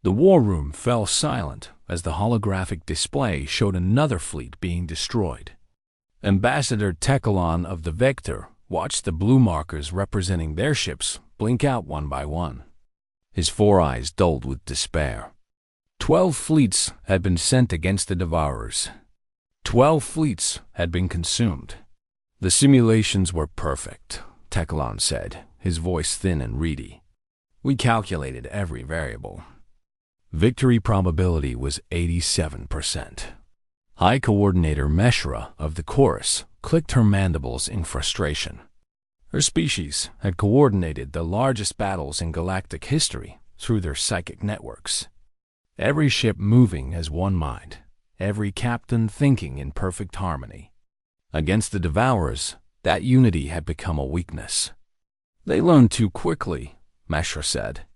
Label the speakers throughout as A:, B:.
A: The war room fell silent as the holographic display showed another fleet being destroyed. Ambassador Tekalon of the Vector watched the blue markers representing their ships blink out one by one. His four eyes dulled with despair. 12 fleets had been sent against the Devourers. 12 fleets had been consumed. The simulations were perfect, Tekalon said, his voice thin and reedy. We calculated every variable. Victory probability was 87%. High Coordinator Meshra of the Chorus clicked her mandibles in frustration. Her species had coordinated the largest battles in galactic history through their psychic networks. Every ship moving as one mind, every captain thinking in perfect harmony. Against the Devourers, that unity had become a weakness. They learned too quickly, Meshra said.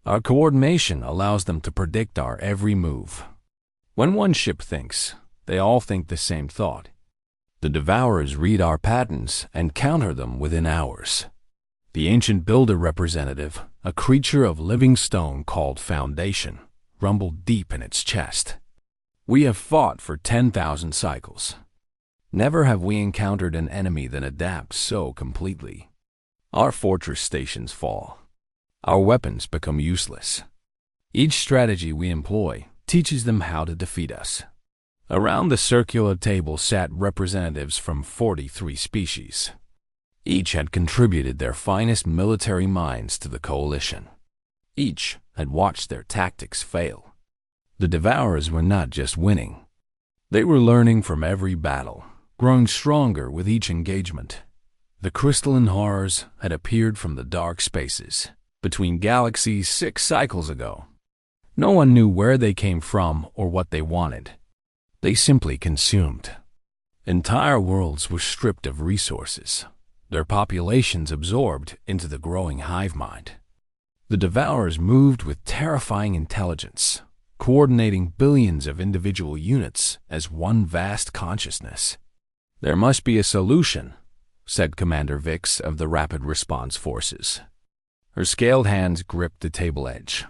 A: Our coordination allows them to predict our every move. When one ship thinks, they all think the same thought. The Devourers read our patterns and counter them within hours. The ancient builder representative, a creature of living stone called Foundation, rumbled deep in its chest. We have fought for 10,000 cycles. Never have we encountered an enemy that adapts so completely. Our fortress stations fall. Our weapons become useless. Each strategy we employ teaches them how to defeat us. Around the circular table sat representatives from 43 species. Each had contributed their finest military minds to the coalition. Each had watched their tactics fail. The Devourers were not just winning. They were learning from every battle, growing stronger with each engagement. The crystalline horrors had appeared from the dark spaces between galaxies 6 cycles ago. No one knew where they came from or what they wanted. They simply consumed. Entire worlds were stripped of resources, their populations absorbed into the growing hive mind. The Devourers moved with terrifying intelligence, coordinating billions of individual units as one vast consciousness. There must be a solution, said Commander Vix of the Rapid Response Forces. Her scaled hands gripped the table edge.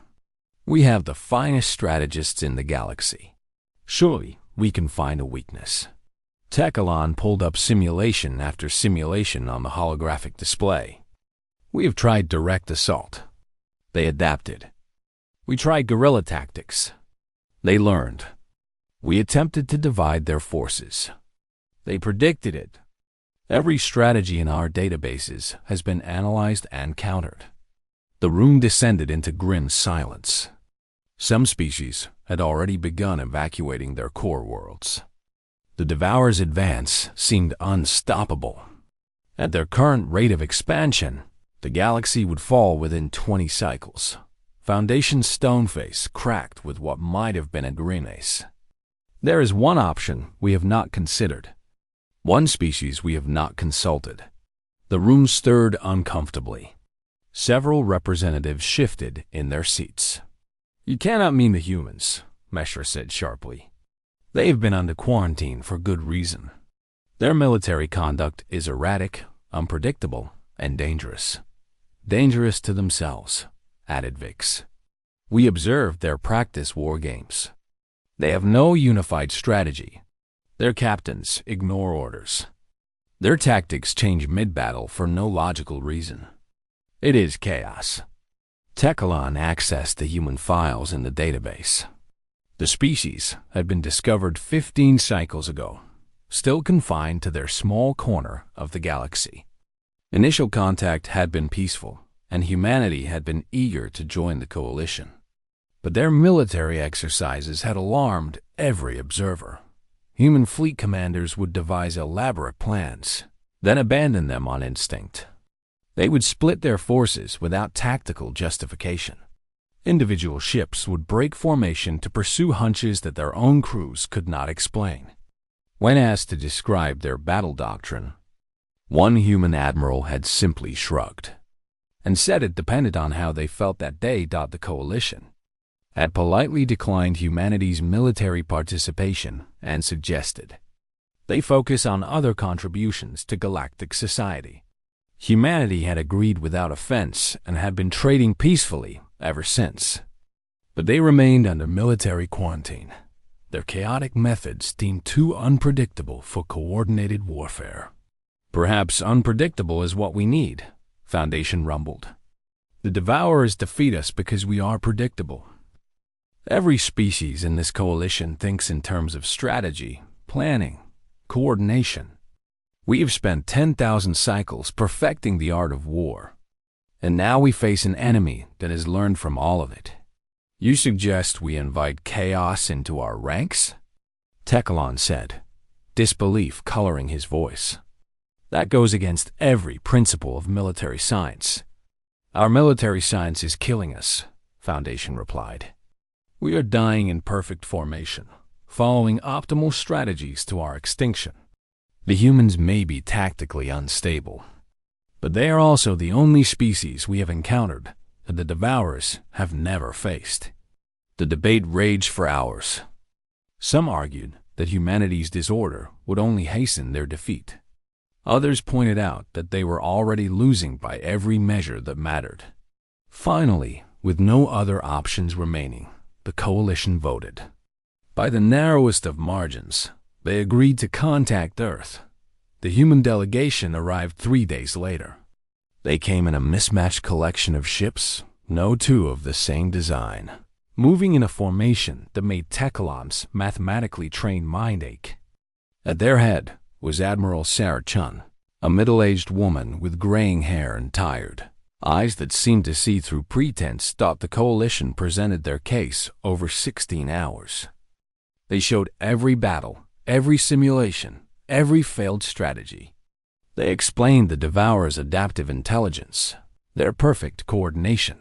A: We have the finest strategists in the galaxy. Surely we can find a weakness. Tekalon pulled up simulation after simulation on the holographic display. We have tried direct assault. They adapted. We tried guerrilla tactics. They learned. We attempted to divide their forces. They predicted it. Every strategy in our databases has been analyzed and countered. The room descended into grim silence. Some species had already begun evacuating their core worlds. The Devourers' advance seemed unstoppable. At their current rate of expansion, the galaxy would fall within 20 cycles. Foundation's stone face cracked with what might have been a grimace. There is one option we have not considered. One species we have not consulted. The room stirred uncomfortably. Several representatives shifted in their seats. You cannot mean the humans, Meshra said sharply. They have been under quarantine for good reason. Their military conduct is erratic, unpredictable, and dangerous. Dangerous to themselves, added Vix. We observed their practice war games. They have no unified strategy. Their captains ignore orders. Their tactics change mid-battle for no logical reason. It is chaos. Tekalon accessed the human files in the database. The species had been discovered 15 cycles ago, still confined to their small corner of the galaxy. Initial contact had been peaceful, and humanity had been eager to join the coalition. But their military exercises had alarmed every observer. Human fleet commanders would devise elaborate plans, then abandon them on instinct. They would split their forces without tactical justification. Individual ships would break formation to pursue hunches that their own crews could not explain. When asked to describe their battle doctrine, one human admiral had simply shrugged and said it depended on how they felt that day. The coalition had politely declined humanity's military participation and suggested they focus on other contributions to galactic society. Humanity had agreed without offense and had been trading peacefully ever since. but they remained under military quarantine, their chaotic methods deemed too unpredictable for coordinated warfare. Perhaps unpredictable is what we need, Foundation rumbled. The Devourers defeat us because we are predictable. Every species in this coalition thinks in terms of strategy, planning, coordination. We have spent 10,000 cycles perfecting the art of war, and now we face an enemy that has learned from all of it. You suggest we invite chaos into our ranks? Tekalon said, disbelief coloring his voice. That goes against every principle of military science. Our military science is killing us, Foundation replied. We are dying in perfect formation, following optimal strategies to our extinction. The humans may be tactically unstable, but they are also the only species we have encountered that the Devourers have never faced. The debate raged for hours. Some argued that humanity's disorder would only hasten their defeat. Others pointed out that they were already losing by every measure that mattered. Finally, with no other options remaining, the coalition voted. By the narrowest of margins, they agreed to contact Earth. The human delegation arrived 3 days later. They came in a mismatched collection of ships, no two of the same design, moving in a formation that made Tekalon's mathematically trained mind ache. At their head was Admiral Sarah Chun, a middle-aged woman with graying hair and tired eyes that seemed to see through pretense. Thought the coalition presented their case over 16 hours. They showed every battle, every simulation, every failed strategy. They explained the Devourers' adaptive intelligence, their perfect coordination,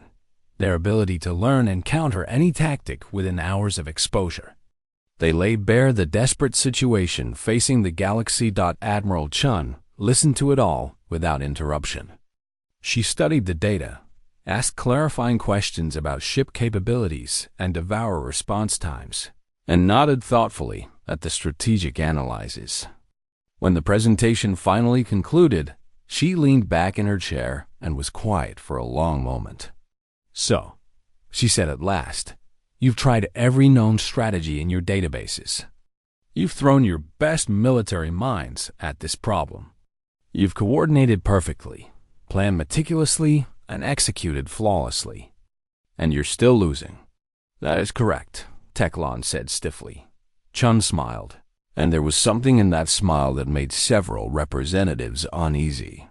A: their ability to learn and counter any tactic within hours of exposure. They laid bare the desperate situation facing the galaxy. Admiral Chun listened to it all without interruption. She studied the data, asked clarifying questions about ship capabilities and Devourer response times, and nodded thoughtfully at the strategic analyses. When the presentation finally concluded, she leaned back in her chair and was quiet for a long moment. So, she said at last, you've tried every known strategy in your databases. You've thrown your best military minds at this problem. You've coordinated perfectly, planned meticulously, and executed flawlessly. And you're still losing. That is correct, Teklon said stiffly. Chun smiled, and there was something in that smile that made several representatives uneasy.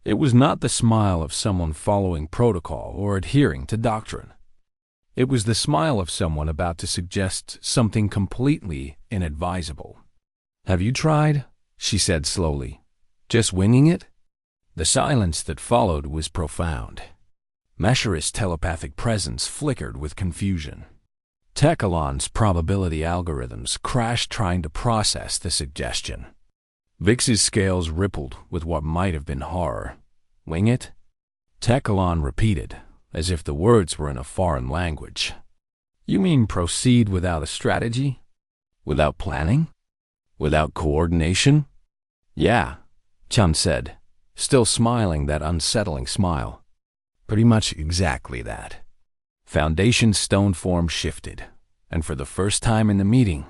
A: It was not the smile of someone following protocol or adhering to doctrine. It was the smile of someone about to suggest something completely inadvisable. Have you tried? She said slowly. Just winging it? The silence that followed was profound. Mesher's telepathic presence flickered with confusion. Tekalon's probability algorithms crashed trying to process the suggestion. Vix's scales rippled with what might have been horror. Wing it? Tekalon repeated, as if the words were in a foreign language. You mean proceed without a strategy? Without planning? Without coordination? Yeah, Chun said, still smiling that unsettling smile. Pretty much exactly that. Foundation's stone form shifted, and for the first time in the meeting,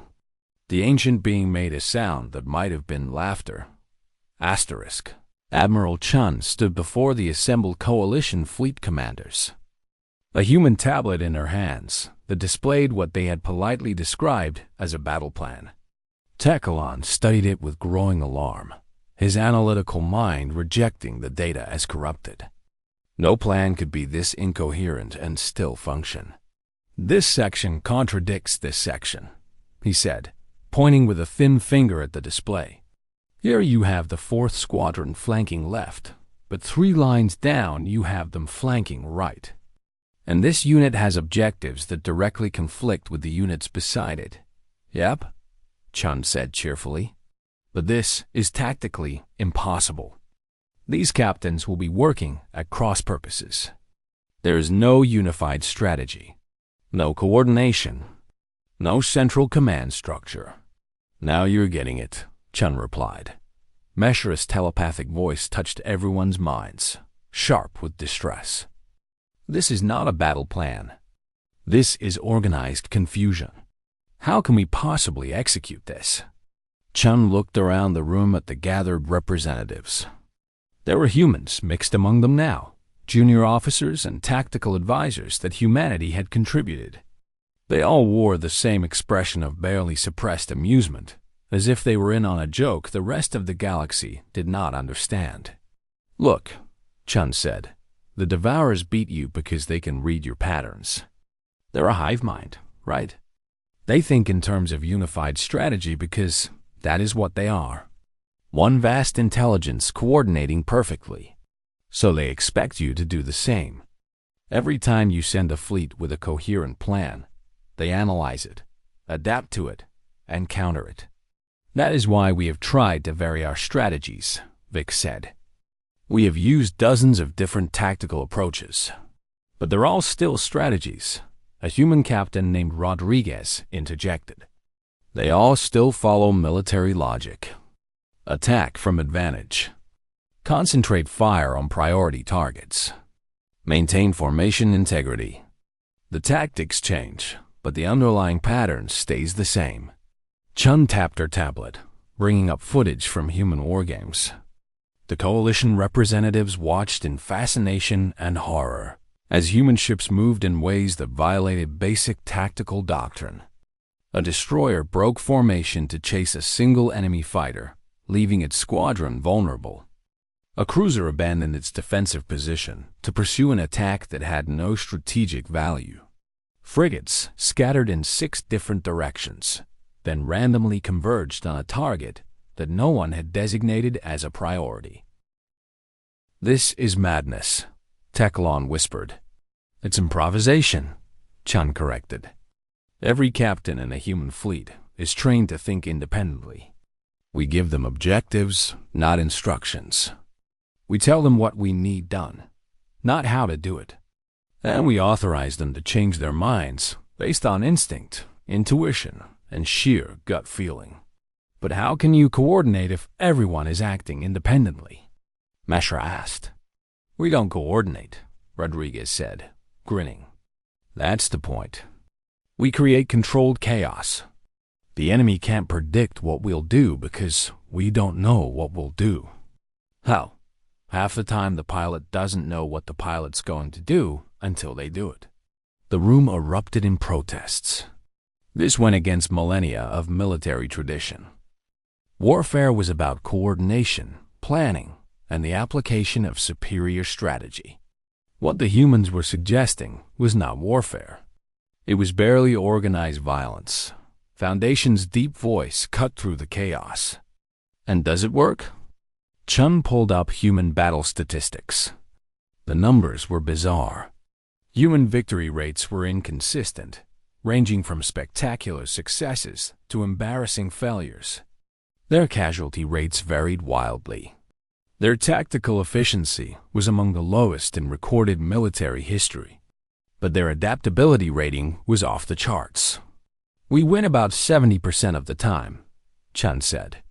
A: the ancient being made a sound that might have been laughter. Asterisk. Admiral Chun stood before the assembled coalition fleet commanders. A human tablet in her hands that displayed what they had politely described as a battle plan. Tekalon studied it with growing alarm, his analytical mind rejecting the data as corrupted. No plan could be this incoherent and still function. This section contradicts this section, he said, pointing with a thin finger at the display. Here you have the 4th Squadron flanking left, but 3 lines down you have them flanking right. And this unit has objectives that directly conflict with the units beside it. Yep, Chun said cheerfully. But this is tactically impossible. These captains will be working at cross purposes. There is no unified strategy, no coordination, no central command structure. Now you're getting it, Chun replied. Mesher's telepathic voice touched everyone's minds, sharp with distress. This is not a battle plan. This is organized confusion. How can we possibly execute this? Chun looked around the room at the gathered representatives. There were humans mixed among them now, junior officers and tactical advisors that humanity had contributed. They all wore the same expression of barely suppressed amusement, as if they were in on a joke the rest of the galaxy did not understand. "Look," Chun said, "the Devourers beat you because they can read your patterns. They're a hive mind, right? They think in terms of unified strategy because that is what they are. One vast intelligence coordinating perfectly. So they expect you to do the same. Every time you send a fleet with a coherent plan, they analyze it, adapt to it, and counter it. That is why we have tried to vary our strategies," Vic said. "We have used dozens of different tactical approaches, but they're all still strategies," a human captain named Rodriguez interjected. "They all still follow military logic. Attack from advantage. Concentrate fire on priority targets. Maintain formation integrity. The tactics change, but the underlying pattern stays the same." Chun tapped her tablet, bringing up footage from human wargames. The coalition representatives watched in fascination and horror as human ships moved in ways that violated basic tactical doctrine. A destroyer broke formation to chase a single enemy fighter, leaving its squadron vulnerable. A cruiser abandoned its defensive position to pursue an attack that had no strategic value. Frigates scattered in 6 different directions, then randomly converged on a target that no one had designated as a priority. "This is madness," Teclon whispered. "It's improvisation," Chun corrected. "Every captain in a human fleet is trained to think independently. We give them objectives, not instructions. We tell them what we need done, not how to do it. And we authorize them to change their minds based on instinct, intuition, and sheer gut feeling. But how can you coordinate if everyone is acting independently?" Mashra asked. "We don't coordinate," Rodriguez said, grinning. "That's the point. We create controlled chaos. The enemy can't predict what we'll do because we don't know what we'll do. How? Half the time the pilot doesn't know what the pilot's going to do until they do it." The room erupted in protests. This went against millennia of military tradition. Warfare was about coordination, planning, and the application of superior strategy. What the humans were suggesting was not warfare. It was barely organized violence. Foundation's deep voice cut through the chaos. And does it work? Chun pulled up human battle statistics. The numbers were bizarre. Human victory rates were inconsistent, ranging from spectacular successes to embarrassing failures. Their casualty rates varied wildly. Their tactical efficiency was among the lowest in recorded military history, but their adaptability rating was off the charts. "We win about 70% of the time," Chun said.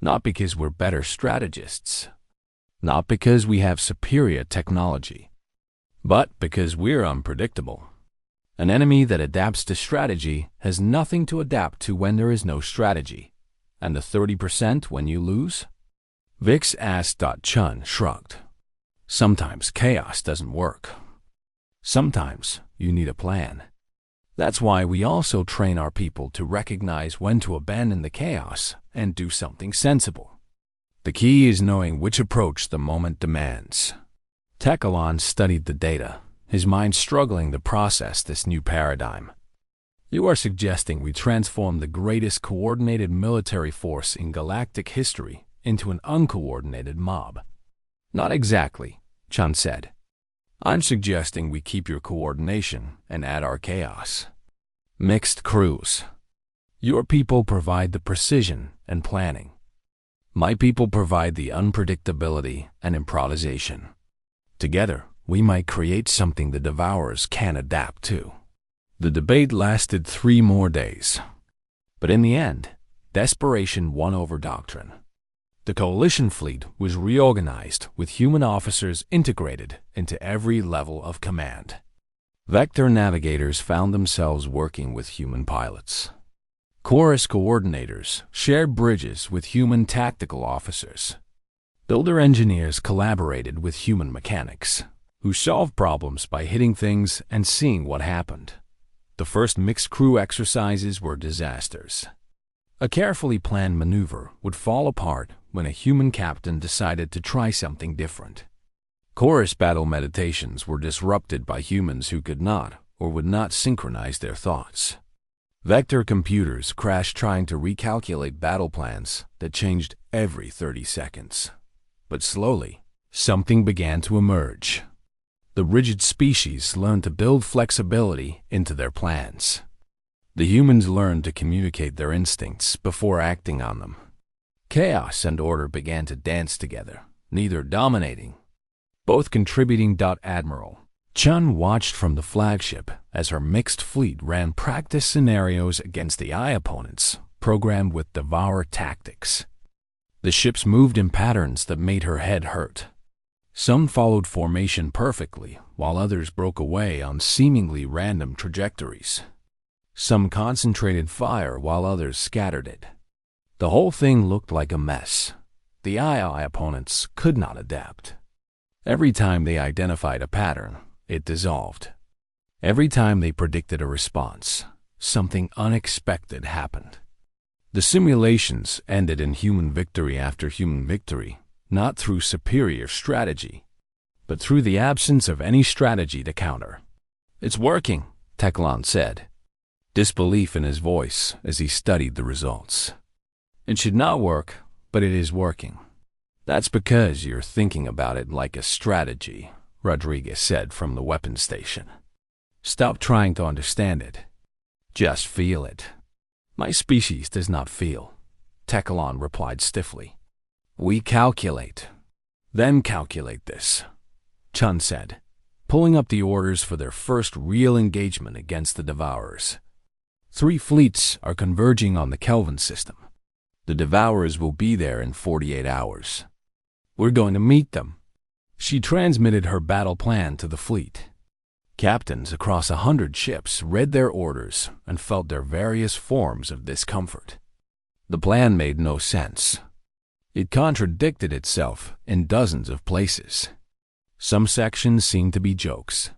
A: "Not because we're better strategists, not because we have superior technology, but because we're unpredictable. An enemy that adapts to strategy has nothing to adapt to when there is no strategy. And the 30% when you lose?" Vix asked. Chun shrugged. "Sometimes chaos doesn't work. Sometimes you need a plan. That's why we also train our people to recognize when to abandon the chaos and do something sensible. The key is knowing which approach the moment demands." Teclon studied the data, his mind struggling to process this new paradigm. "You are suggesting we transform the greatest coordinated military force in galactic history into an uncoordinated mob." "Not exactly," Chun said. "I'm suggesting we keep your coordination and add our chaos. Mixed crews. Your people provide the precision and planning. My people provide the unpredictability and improvisation. Together, we might create something the Devourers can adapt to." The debate lasted 3 more days. But in the end, desperation won over doctrine. The coalition fleet was reorganized with human officers integrated into every level of command. Vector navigators found themselves working with human pilots. Chorus coordinators shared bridges with human tactical officers. Builder engineers collaborated with human mechanics, who solved problems by hitting things and seeing what happened. The first mixed crew exercises were disasters. A carefully planned maneuver would fall apart when a human captain decided to try something different. Chorus battle meditations were disrupted by humans who could not or would not synchronize their thoughts. Vector computers crashed trying to recalculate battle plans that changed every 30 seconds. But slowly, something began to emerge. The rigid species learned to build flexibility into their plans. The humans learned to communicate their instincts before acting on them. Chaos and order began to dance together, neither dominating, both contributing. Admiral Chun watched from the flagship as her mixed fleet ran practice scenarios against the eye opponents, programmed with Devour tactics. The ships moved in patterns that made her head hurt. Some followed formation perfectly, while others broke away on seemingly random trajectories. Some concentrated fire while others scattered it. The whole thing looked like a mess. The eye opponents could not adapt. Every time they identified a pattern, it dissolved. Every time they predicted a response, something unexpected happened. The simulations ended in human victory after human victory, not through superior strategy, but through the absence of any strategy to counter. "It's working," Teklan said, disbelief in his voice as he studied the results. "It should not work, but it is working." "That's because you're thinking about it like a strategy," Rodriguez said from the weapons station. "Stop trying to understand it. Just feel it." "My species does not feel," Teklan replied stiffly. "We calculate." "Then calculate this," Chun said, pulling up the orders for their first real engagement against the Devourers. 3 fleets are converging on the Kelvin system. The Devourers will be there in 48 hours. We're going to meet them. She transmitted her battle plan to the fleet. Captains across 100 ships read their orders and felt their various forms of discomfort. The plan made no sense. It contradicted itself in dozens of places. Some sections seemed to be jokes.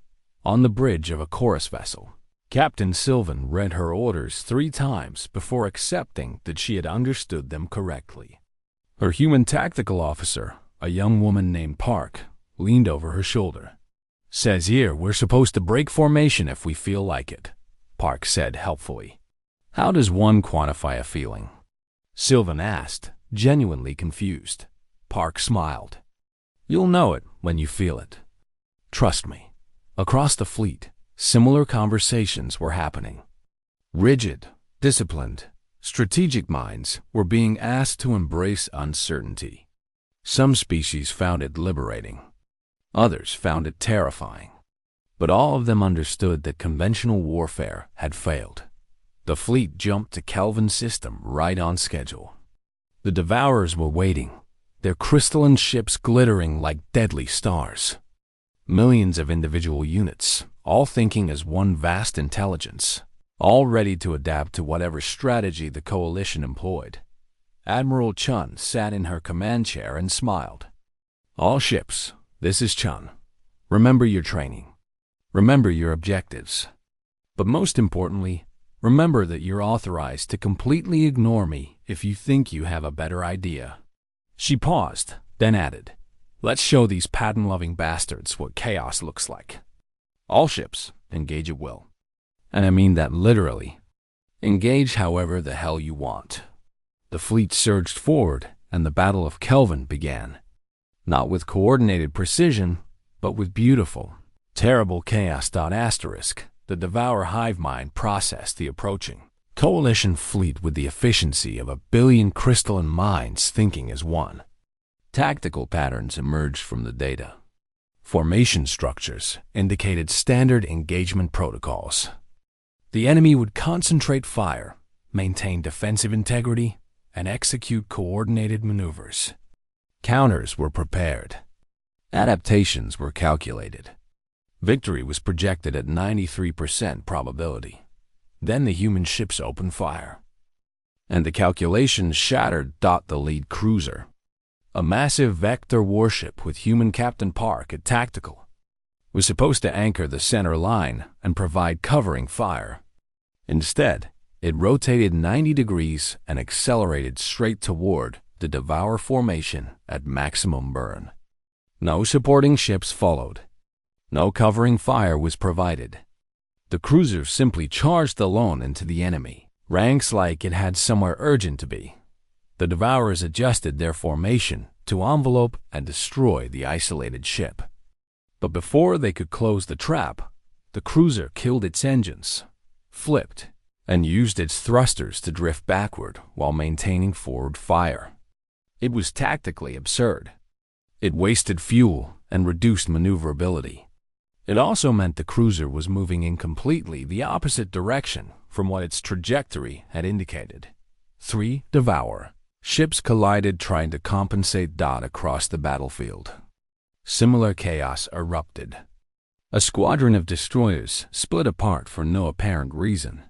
A: On the bridge of a chorus vessel, Captain Sylvan read her orders 3 times before accepting that she had understood them correctly. Her human tactical officer, a young woman named Park, leaned over her shoulder. "Says here we're supposed to break formation if we feel like it," Park said helpfully. "How does one quantify a feeling?" Sylvan asked, genuinely confused. Park smiled. "You'll know it when you feel it. Trust me." Across the fleet, similar conversations were happening. Rigid, disciplined, strategic minds were being asked to embrace uncertainty. Some species found it liberating. Others found it terrifying. But all of them understood that conventional warfare had failed. The fleet jumped to Kelvin system right on schedule. The Devourers were waiting, their crystalline ships glittering like deadly stars. Millions of individual units, all thinking as one vast intelligence, all ready to adapt to whatever strategy the coalition employed. Admiral Chun sat in her command chair and smiled. "All ships, this is Chun. Remember your training. Remember your objectives. But most importantly, remember that you're authorized to completely ignore me if you think you have a better idea." She paused, then added, "Let's show these pattern-loving bastards what chaos looks like. All ships, engage at will. And I mean that literally. Engage however the hell you want." The fleet surged forward, and the Battle of Kelvin began. Not with coordinated precision, but with beautiful, terrible chaos. The Devour hive mind processed the approaching coalition fleet with the efficiency of 1 billion crystalline minds thinking as one. Tactical patterns emerged from the data. Formation structures indicated standard engagement protocols. The enemy would concentrate fire, maintain defensive integrity, and execute coordinated maneuvers. Counters were prepared. Adaptations were calculated. Victory was projected at 93% probability. Then the human ships opened fire, and the calculations shattered. The lead cruiser, a massive vector warship with human Captain Park at tactical, was supposed to anchor the center line and provide covering fire. Instead, it rotated 90 degrees and accelerated straight toward the Devour formation at maximum burn. No supporting ships followed. No covering fire was provided. The cruiser simply charged alone into the enemy ranks like it had somewhere urgent to be. The Devourers adjusted their formation to envelope and destroy the isolated ship. But before they could close the trap, the cruiser killed its engines, flipped, and used its thrusters to drift backward while maintaining forward fire. It was tactically absurd. It wasted fuel and reduced maneuverability. It also meant the cruiser was moving in completely the opposite direction from what its trajectory had indicated. 3 Devour ships collided trying to compensate. Across the battlefield, similar chaos erupted. A squadron of destroyers split apart for no apparent reason,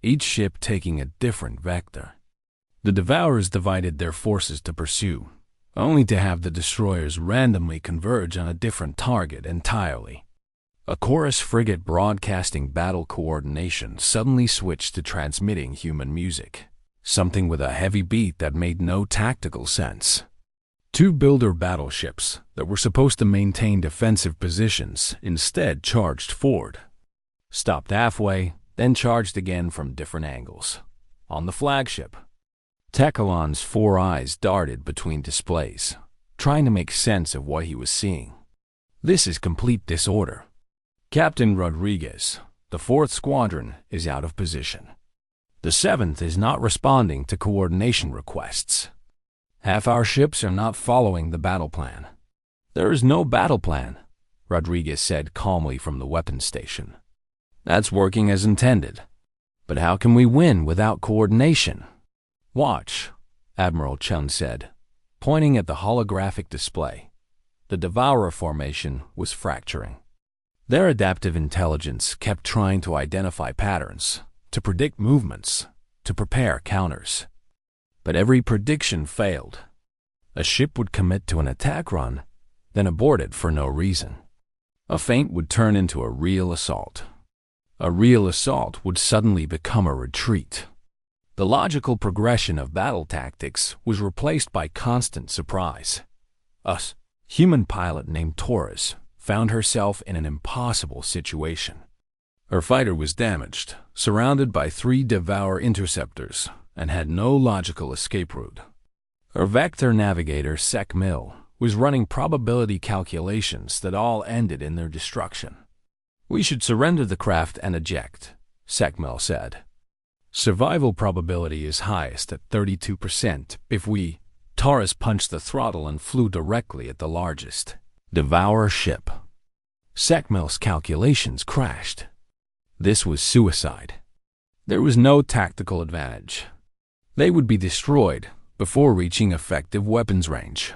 A: each ship taking a different vector. The Devourers divided their forces to pursue, only to have the destroyers randomly converge on a different target entirely. A chorus frigate broadcasting battle coordination suddenly switched to transmitting human music, something with a heavy beat that made no tactical sense. 2 builder battleships that were supposed to maintain defensive positions instead charged forward, stopped halfway, then charged again from different angles. On the flagship, Techalon's 4 eyes darted between displays, trying to make sense of what he was seeing. This is complete disorder. Captain Rodriguez, the 4th Squadron is out of position. The 7th is not responding to coordination requests. Half our ships are not following the battle plan. There is no battle plan, Rodriguez said calmly from the weapons station. That's working as intended. But how can we win without coordination? Watch, Admiral Chun said, pointing at the holographic display. The Devourer formation was fracturing. Their adaptive intelligence kept trying to identify patterns, to predict movements, to prepare counters. But every prediction failed. A ship would commit to an attack run, then abort it for no reason. A feint would turn into a real assault. A real assault would suddenly become a retreat. The logical progression of battle tactics was replaced by constant surprise. A human pilot named Torres found herself in an impossible situation. Her fighter was damaged, surrounded by 3 Devour interceptors, and had no logical escape route. Her vector navigator, Sec Mill, was running probability calculations that all ended in their destruction. We should surrender the craft and eject, Sec Mill said. Survival probability is highest at 32% if we... Torres punched the throttle and flew directly at the largest Devourer ship. Sekmel's calculations crashed. This was suicide. There was no tactical advantage. They would be destroyed before reaching effective weapons range.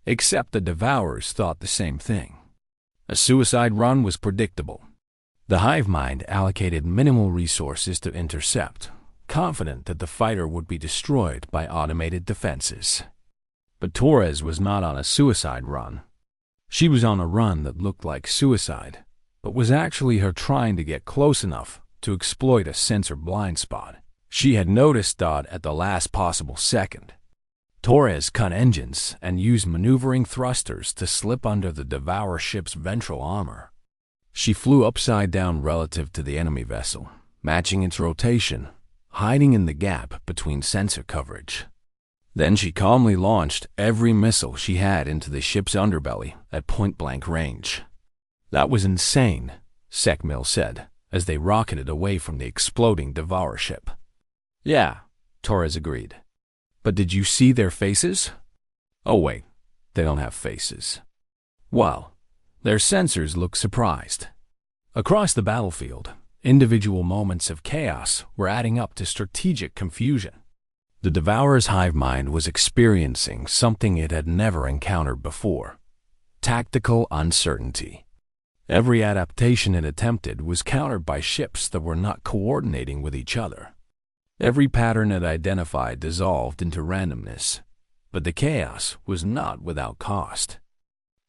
A: Except the Devourers thought the same thing. A suicide run was predictable. The hive mind allocated minimal resources to intercept, confident that the fighter would be destroyed by automated defenses. But Torres was not on a suicide run. She was on a run that looked like suicide, but was actually her trying to get close enough to exploit a sensor blind spot. She had noticed at the last possible second. Torres cut engines and used maneuvering thrusters to slip under the Devourer ship's ventral armor. She flew upside down relative to the enemy vessel, matching its rotation, hiding in the gap between sensor coverage. Then she calmly launched every missile she had into the ship's underbelly at point-blank range. That was insane, Sekmil said, as they rocketed away from the exploding Devourer ship. Yeah, Torres agreed. But did you see their faces? Oh wait, they don't have faces. Well, their sensors look surprised. Across the battlefield, individual moments of chaos were adding up to strategic confusion. The Devourer's hive mind was experiencing something it had never encountered before: tactical uncertainty. Every adaptation it attempted was countered by ships that were not coordinating with each other. Every pattern it identified dissolved into randomness, but the chaos was not without cost.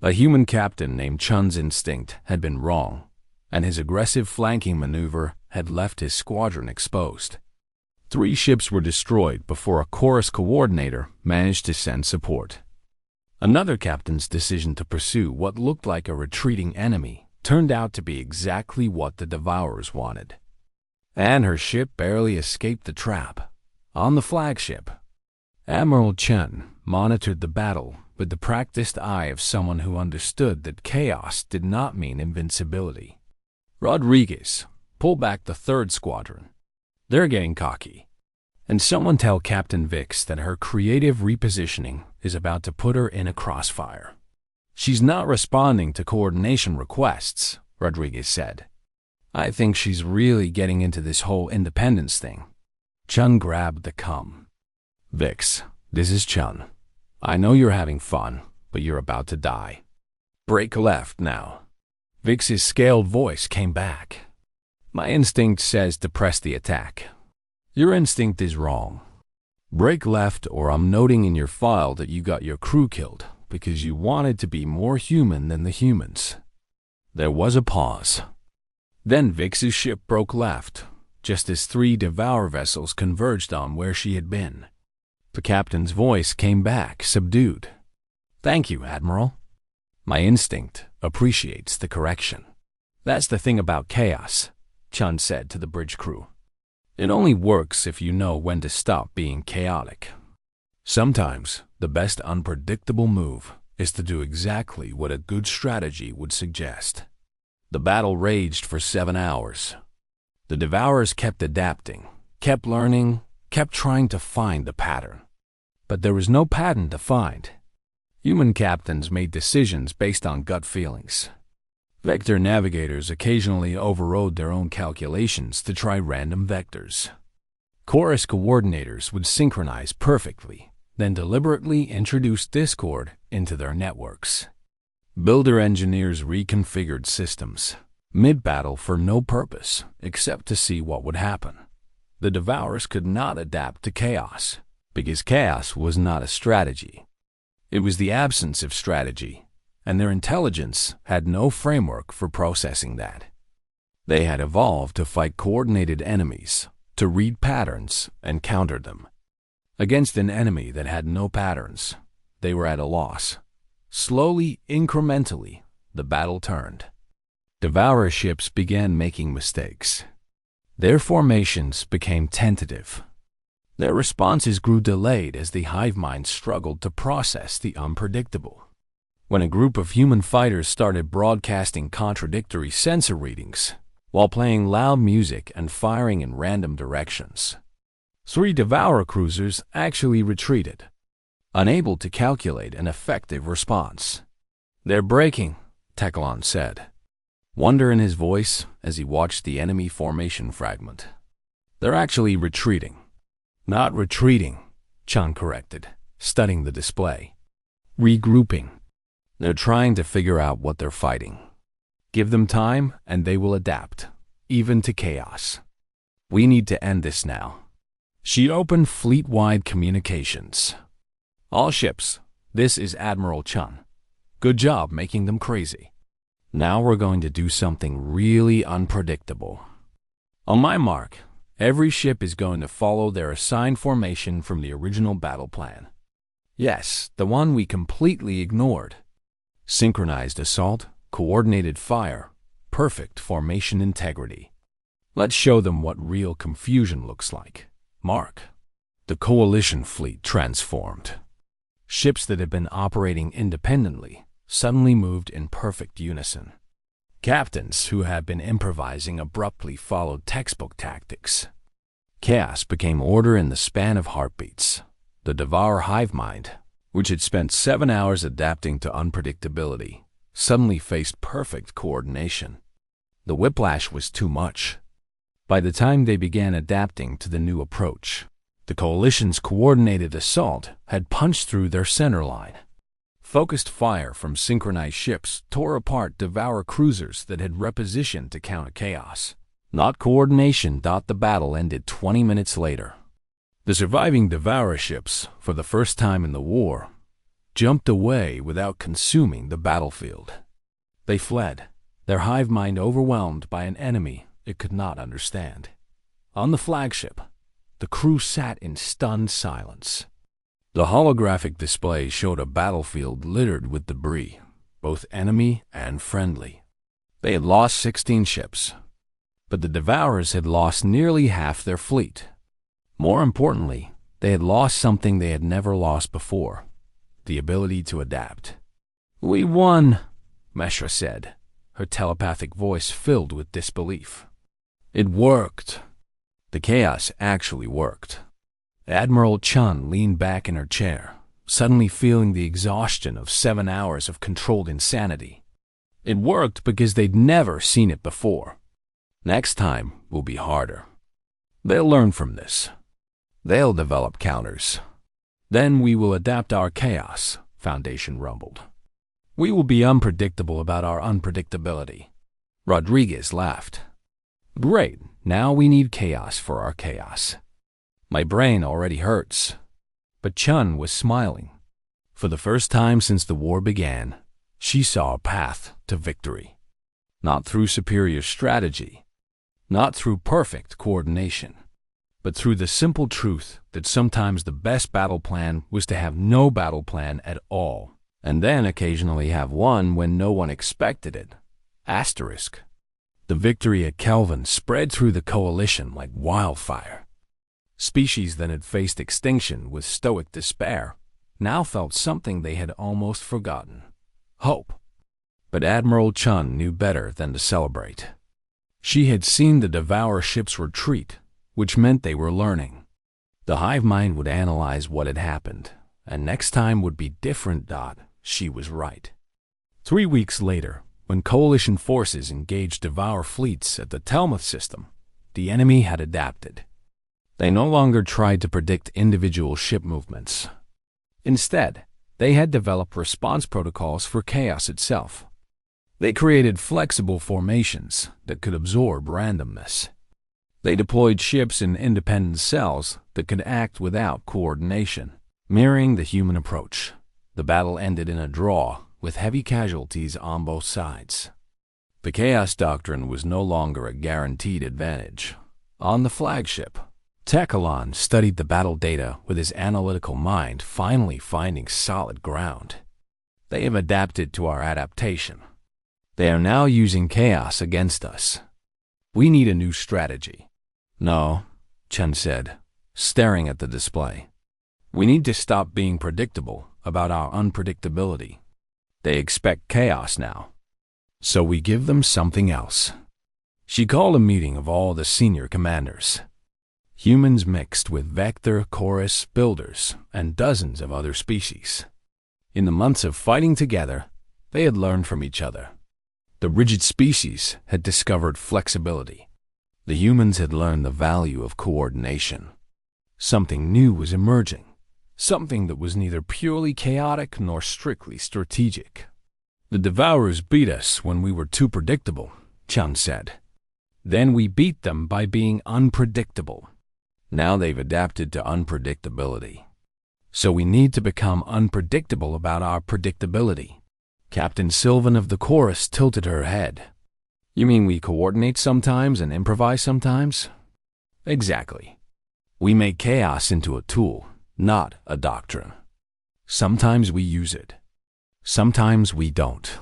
A: A human captain named Chun's instinct had been wrong, and his aggressive flanking maneuver had left his squadron exposed. 3 ships were destroyed before a chorus coordinator managed to send support. Another captain's decision to pursue what looked like a retreating enemy turned out to be exactly what the Devourers wanted. And her ship barely escaped the trap. On the flagship, Admiral Chun monitored the battle with the practiced eye of someone who understood that chaos did not mean invincibility. Rodriguez, pull back the 3rd squadron. They're getting cocky. And someone tell Captain Vix that her creative repositioning is about to put her in a crossfire. She's not responding to coordination requests, Rodriguez said. I think she's really getting into this whole independence thing. Chun grabbed the cum. Vix, this is Chun. I know you're having fun, but you're about to die. Break left now. Vix's scaled voice came back. My instinct says to press the attack. Your instinct is wrong. Break left, or I'm noting in your file that you got your crew killed because you wanted to be more human than the humans. There was a pause. Then Vix's ship broke left, just as 3 Devour vessels converged on where she had been. The captain's voice came back, subdued. Thank you, Admiral. My instinct appreciates the correction. That's the thing about chaos, Chun said to the bridge crew. It only works if you know when to stop being chaotic. Sometimes, the best unpredictable move is to do exactly what a good strategy would suggest. The battle raged for 7 hours. The Devourers kept adapting, kept learning, kept trying to find the pattern. But there was no pattern to find. Human captains made decisions based on gut feelings. Vector navigators occasionally overrode their own calculations to try random vectors. Chorus coordinators would synchronize perfectly, then deliberately introduce discord into their networks. Builder engineers reconfigured systems, mid-battle for no purpose except to see what would happen. The Devourers could not adapt to chaos, because chaos was not a strategy. It was the absence of strategy, and their intelligence had no framework for processing that. They had evolved to fight coordinated enemies, to read patterns and counter them. Against an enemy that had no patterns, they were at a loss. Slowly, incrementally, the battle turned. Devourer ships began making mistakes. Their formations became tentative. Their responses grew delayed as the hive mind struggled to process the unpredictable. When a group of human fighters started broadcasting contradictory sensor readings while playing loud music and firing in random directions, 3 Devourer cruisers actually retreated, unable to calculate an effective response. They're breaking, Teclon said, wonder in his voice as he watched the enemy formation fragment. They're actually retreating. Not retreating, Chun corrected, studying the display. Regrouping. They're trying to figure out what they're fighting. Give them time and they will adapt, even to chaos. We need to end this now. She opened fleet-wide communications. All ships, this is Admiral Chun. Good job making them crazy. Now we're going to do something really unpredictable. On my mark, every ship is going to follow their assigned formation from the original battle plan. Yes, the one we completely ignored. Synchronized assault, coordinated fire, perfect formation integrity. Let's show them what real confusion looks like. Mark. The coalition fleet transformed. Ships that had been operating independently suddenly moved in perfect unison. Captains who had been improvising abruptly followed textbook tactics. Chaos became order in the span of heartbeats. The Devour hive mind, which had spent 7 hours adapting to unpredictability, suddenly faced perfect coordination. The whiplash was too much. By the time they began adapting to the new approach, the coalition's coordinated assault had punched through their center line. Focused fire from synchronized ships tore apart Devour cruisers that had repositioned to counter chaos. Not coordination. The battle ended 20 minutes later. The surviving Devourer ships, for the first time in the war, jumped away without consuming the battlefield. They fled, their hive mind overwhelmed by an enemy it could not understand. On the flagship, the crew sat in stunned silence. The holographic display showed a battlefield littered with debris, both enemy and friendly. They had lost 16 ships, but the Devourers had lost nearly half their fleet. More importantly, they had lost something they had never lost before: the ability to adapt. "We won," Meshra said, her telepathic voice filled with disbelief. It worked. The chaos actually worked. Admiral Chun leaned back in her chair, suddenly feeling the exhaustion of 7 hours of controlled insanity. It worked because they'd never seen it before. Next time will be harder. They'll learn from this. They'll develop counters. Then we will adapt our chaos, Foundation rumbled. We will be unpredictable about our unpredictability. Rodriguez laughed. Great, now we need chaos for our chaos. My brain already hurts. But Chun was smiling. For the first time since the war began, she saw a path to victory. Not through superior strategy, not through perfect coordination, but through the simple truth that sometimes the best battle plan was to have no battle plan at all, and then occasionally have one when no one expected it. Asterisk. The victory at Kelvin spread through the coalition like wildfire. Species that had faced extinction with stoic despair now felt something they had almost forgotten: hope. But Admiral Chun knew better than to celebrate. She had seen the Devourer ships retreat, which meant they were learning. The hive mind would analyze what had happened, and next time would be different. She was right. 3 weeks later, when coalition forces engaged Devourer fleets at the Telmuth system, the enemy had adapted. They no longer tried to predict individual ship movements. Instead, they had developed response protocols for chaos itself. They created flexible formations that could absorb randomness. They deployed ships in independent cells that could act without coordination, mirroring the human approach. The battle ended in a draw, with heavy casualties on both sides. The Chaos Doctrine was no longer a guaranteed advantage. On the flagship, Techalon studied the battle data with his analytical mind, finally finding solid ground. They have adapted to our adaptation. They are now using chaos against us. We need a new strategy. No, Chen said, staring at the display. We need to stop being predictable about our unpredictability. They expect chaos now. So we give them something else. She called a meeting of all the senior commanders. Humans mixed with Vector, Chorus, Builders, and dozens of other species. In the months of fighting together, they had learned from each other. The rigid species had discovered flexibility. The humans had learned the value of coordination. Something new was emerging, something that was neither purely chaotic nor strictly strategic. The Devourers beat us when we were too predictable, Chun said. Then we beat them by being unpredictable. Now they've adapted to unpredictability. So we need to become unpredictable about our predictability. Captain Sylvan of the Chorus tilted her head. You mean we coordinate sometimes and improvise sometimes? Exactly. We make chaos into a tool, not a doctrine. Sometimes we use it. Sometimes we don't.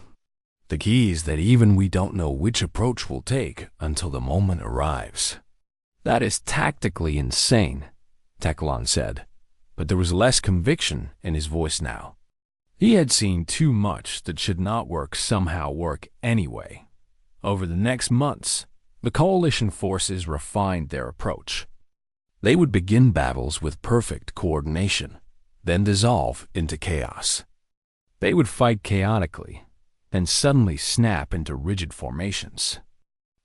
A: The key is that even we don't know which approach we'll take until the moment arrives. That is tactically insane, Techalon said, but there was less conviction in his voice now. He had seen too much that should not work somehow work anyway. Over the next months, the coalition forces refined their approach. They would begin battles with perfect coordination, then dissolve into chaos. They would fight chaotically, then suddenly snap into rigid formations.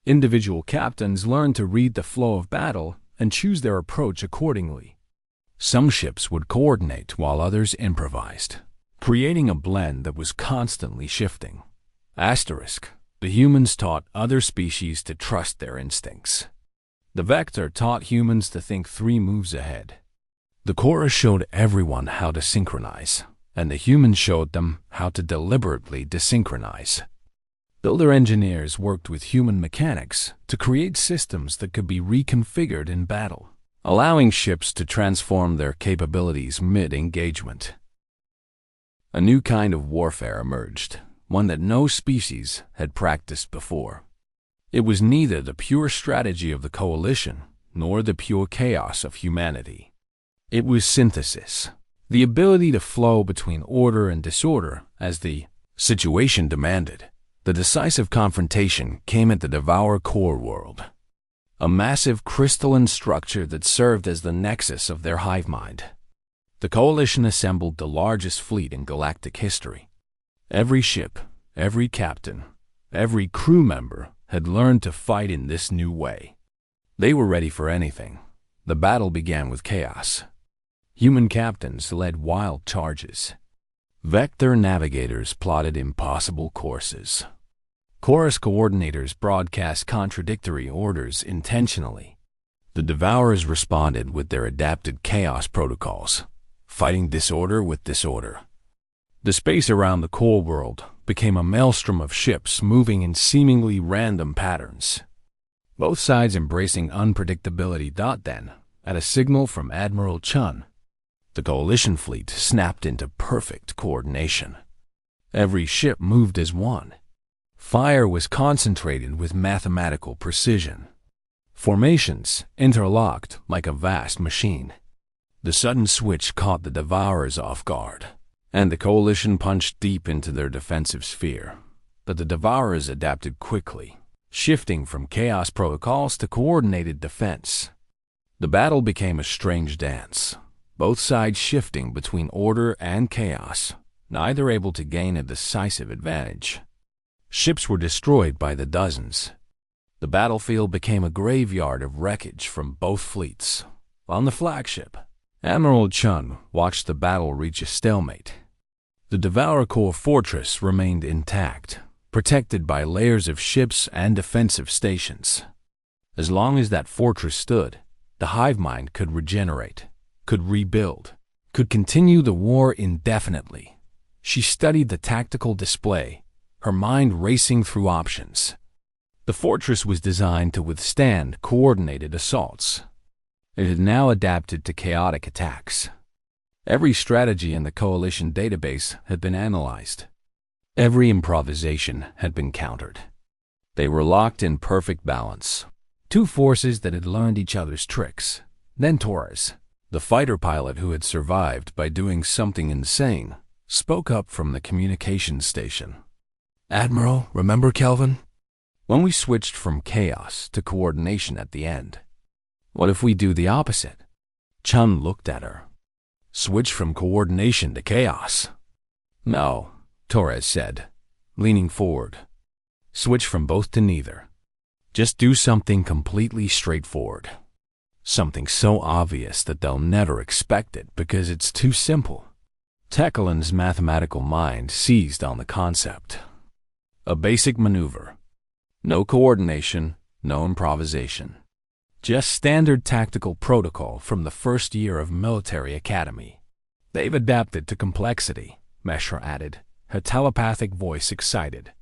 A: Individual captains learned to read the flow of battle and choose their approach accordingly. Some ships would coordinate while others improvised. creating a blend that was constantly shifting. Asterisk. The humans taught other species to trust their instincts. The Vector taught humans to think 3 moves ahead. The Chorus showed everyone how to synchronize, and the humans showed them how to deliberately desynchronize. Builder engineers worked with human mechanics to create systems that could be reconfigured in battle, allowing ships to transform their capabilities mid-engagement. A new kind of warfare emerged, one that no species had practiced before. It was neither the pure strategy of the coalition nor the pure chaos of humanity. It was synthesis, the ability to flow between order and disorder as the situation demanded. The decisive confrontation came at the Devour core world, a massive crystalline structure that served as the nexus of their hive mind. The coalition assembled the largest fleet in galactic history. Every ship, every captain, every crew member had learned to fight in this new way. They were ready for anything. The battle began with chaos. Human captains led wild charges. Vector navigators plotted impossible courses. Chorus coordinators broadcast contradictory orders intentionally. The Devourers responded with their adapted chaos protocols, fighting disorder with disorder. The space around the core world became a maelstrom of ships moving in seemingly random patterns, both sides embracing unpredictability. Then, at a signal from Admiral Chun, the coalition fleet snapped into perfect coordination. Every ship moved as one. Fire was concentrated with mathematical precision. Formations interlocked like a vast machine. The sudden switch caught the Devourers off guard, and the coalition punched deep into their defensive sphere. But the Devourers adapted quickly, shifting from chaos protocols to coordinated defense. The battle became a strange dance, both sides shifting between order and chaos, neither able to gain a decisive advantage. Ships were destroyed by the dozens. The battlefield became a graveyard of wreckage from both fleets. On the flagship, Admiral Chun watched the battle reach a stalemate. The Devour core fortress remained intact, protected by layers of ships and defensive stations. As long as that fortress stood, the hive mind could regenerate, could rebuild, could continue the war indefinitely. She studied the tactical display, her mind racing through options. The fortress was designed to withstand coordinated assaults. It had now adapted to chaotic attacks. Every strategy in the coalition database had been analyzed. Every improvisation had been countered. They were locked in perfect balance. 2 forces that had learned each other's tricks. Then Torres, the fighter pilot who had survived by doing something insane, spoke up from the communications station. "Admiral, remember Kelvin? When we switched from chaos to coordination at the end, what if we do the opposite?" Chun looked at her. "Switch from coordination to chaos?" "No," Torres said, leaning forward. "Switch from both to neither. Just do something completely straightforward. Something so obvious that they'll never expect it because it's too simple." Tekelin's mathematical mind seized on the concept. A basic maneuver. No coordination, no improvisation. Just standard tactical protocol from the first year of military academy. "They've adapted to complexity," Meshra added, her telepathic voice excited.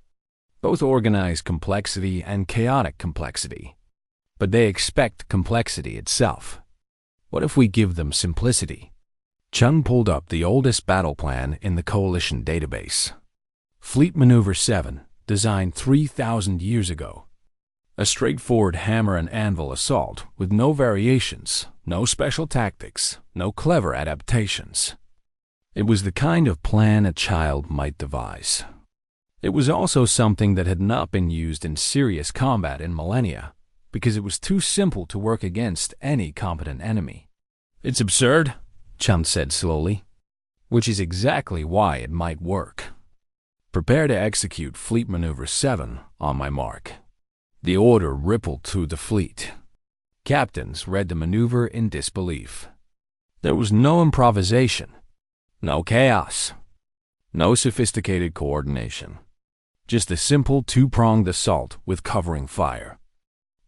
A: "Both organized complexity and chaotic complexity. But they expect complexity itself. What if we give them simplicity?" Chun pulled up the oldest battle plan in the Coalition database. Fleet Maneuver 7, designed 3,000 years ago. A straightforward hammer and anvil assault with no variations, no special tactics, no clever adaptations. It was the kind of plan a child might devise. It was also something that had not been used in serious combat in millennia, because it was too simple to work against any competent enemy. "It's absurd," Chun said slowly, "which is exactly why it might work. Prepare to execute Fleet Maneuver 7 on my mark." The order rippled through the fleet. Captains read the maneuver in disbelief. There was no improvisation, no chaos, No sophisticated coordination. Just a simple two-pronged assault with covering fire.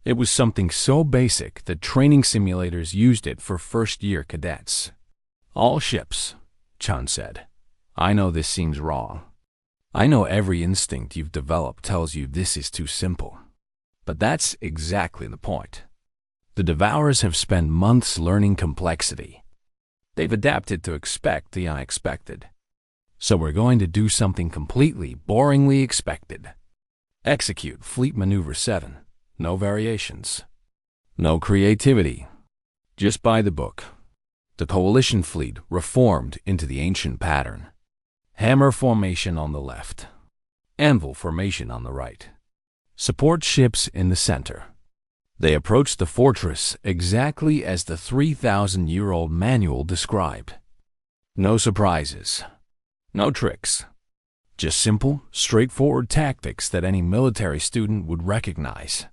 A: It was something so basic that training simulators used it for first-year cadets. All ships, Chun said. I know this seems wrong. I know every instinct you've developed tells you this is too simple. But that's exactly the point. The Devourers have spent months learning complexity. They've adapted to expect the unexpected. So we're going to do something completely, boringly expected. Execute Fleet Maneuver 7. No variations. No creativity. Just by the book. The Coalition fleet reformed into the ancient pattern. Hammer formation on the left. Anvil formation on the right. Support ships in the center. They approached the fortress exactly as the 3,000-year-old manual described. No surprises. No tricks. Just simple, straightforward tactics that any military student would recognize.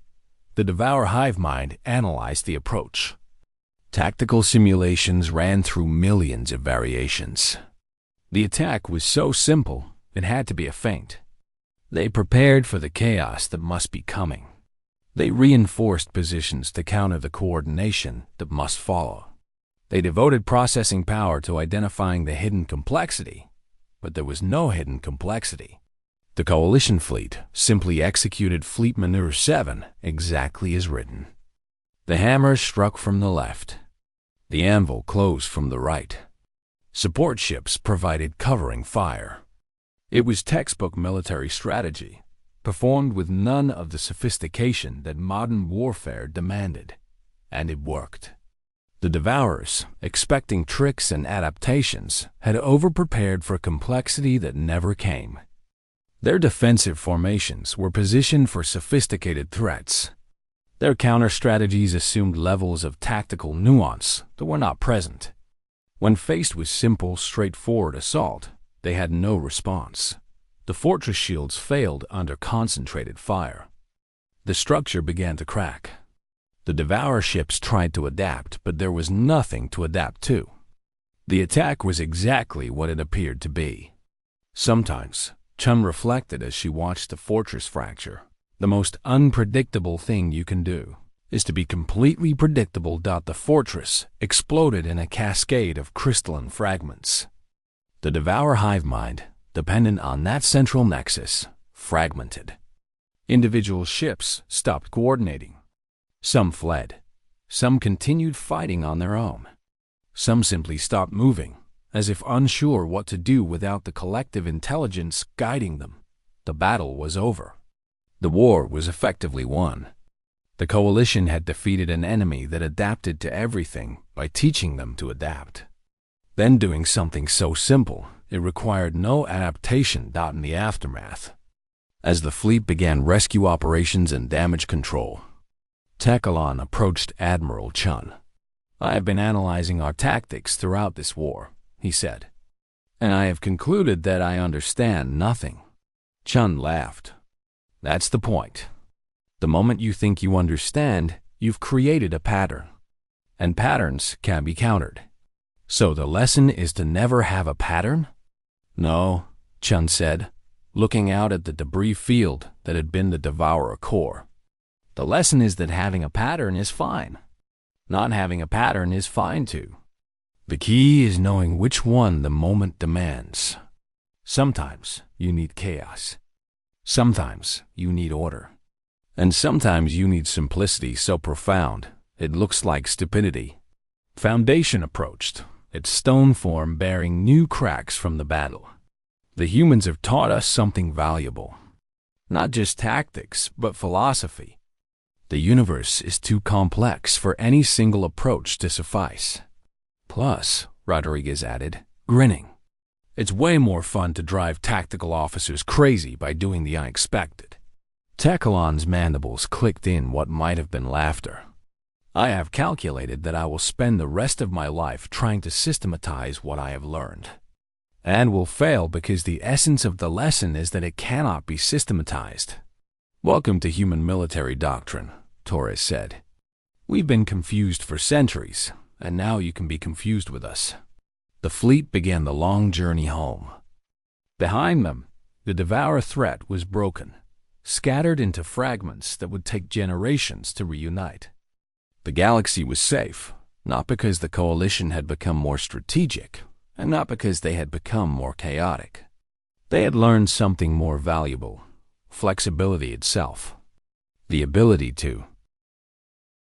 A: The Devour hive mind analyzed the approach. Tactical simulations ran through millions of variations. The attack was so simple, it had to be a feint. They prepared for the chaos that must be coming. They reinforced positions to counter the coordination that must follow. They devoted processing power to identifying the hidden complexity, but there was no hidden complexity. The Coalition fleet simply executed Fleet Maneuver 7 exactly as written. The hammer struck from the left. The anvil closed from the right. Support ships provided covering fire. It was textbook military strategy, performed with none of the sophistication that modern warfare demanded, and it worked. The Devourers, expecting tricks and adaptations, had overprepared for complexity that never came. Their defensive formations were positioned for sophisticated threats. Their counter-strategies assumed levels of tactical nuance that were not present. When faced with simple, straightforward assault, they had no response. The fortress shields failed under concentrated fire. The structure began to crack. The Devourer ships tried to adapt, but there was nothing to adapt to. The attack was exactly what it appeared to be. Sometimes, Chun reflected as she watched the fortress fracture. The most unpredictable thing you can do is to be completely predictable. The fortress exploded in a cascade of crystalline fragments. The Devourer hive mind, dependent on that central nexus, fragmented. Individual ships stopped coordinating. Some fled. Some continued fighting on their own. Some simply stopped moving, as if unsure what to do without the collective intelligence guiding them. The battle was over. The war was effectively won. The Coalition had defeated an enemy that adapted to everything by teaching them to adapt. Then doing something so simple, it required no adaptation. In the aftermath, as the fleet began rescue operations and damage control, Tekalon approached Admiral Chun. I have been analyzing our tactics throughout this war, he said, and I have concluded that I understand nothing. Chun laughed. That's the point. The moment you think you understand, you've created a pattern, and patterns can be countered. So the lesson is to never have a pattern? No, Chun said, looking out at the debris field that had been the Devourer core. The lesson is that having a pattern is fine. Not having a pattern is fine too. The key is knowing which one the moment demands. Sometimes you need chaos. Sometimes you need order. And sometimes you need simplicity so profound it looks like stupidity. Foundation approached, its stone form bearing new cracks from the battle. The humans have taught us something valuable. Not just tactics, but philosophy. The universe is too complex for any single approach to suffice. Plus, Rodriguez added, grinning, it's way more fun to drive tactical officers crazy by doing the unexpected. Tekalon's mandibles clicked in what might have been laughter. I have calculated that I will spend the rest of my life trying to systematize what I have learned. And will fail because the essence of the lesson is that it cannot be systematized. Welcome to human military doctrine, Torres said. We've been confused for centuries, and now you can be confused with us. The fleet began the long journey home. Behind them, the Devourer threat was broken, scattered into fragments that would take generations to reunite. The galaxy was safe, not because the coalition had become more strategic, and not because they had become more chaotic. They had learned something more valuable: flexibility itself. The ability to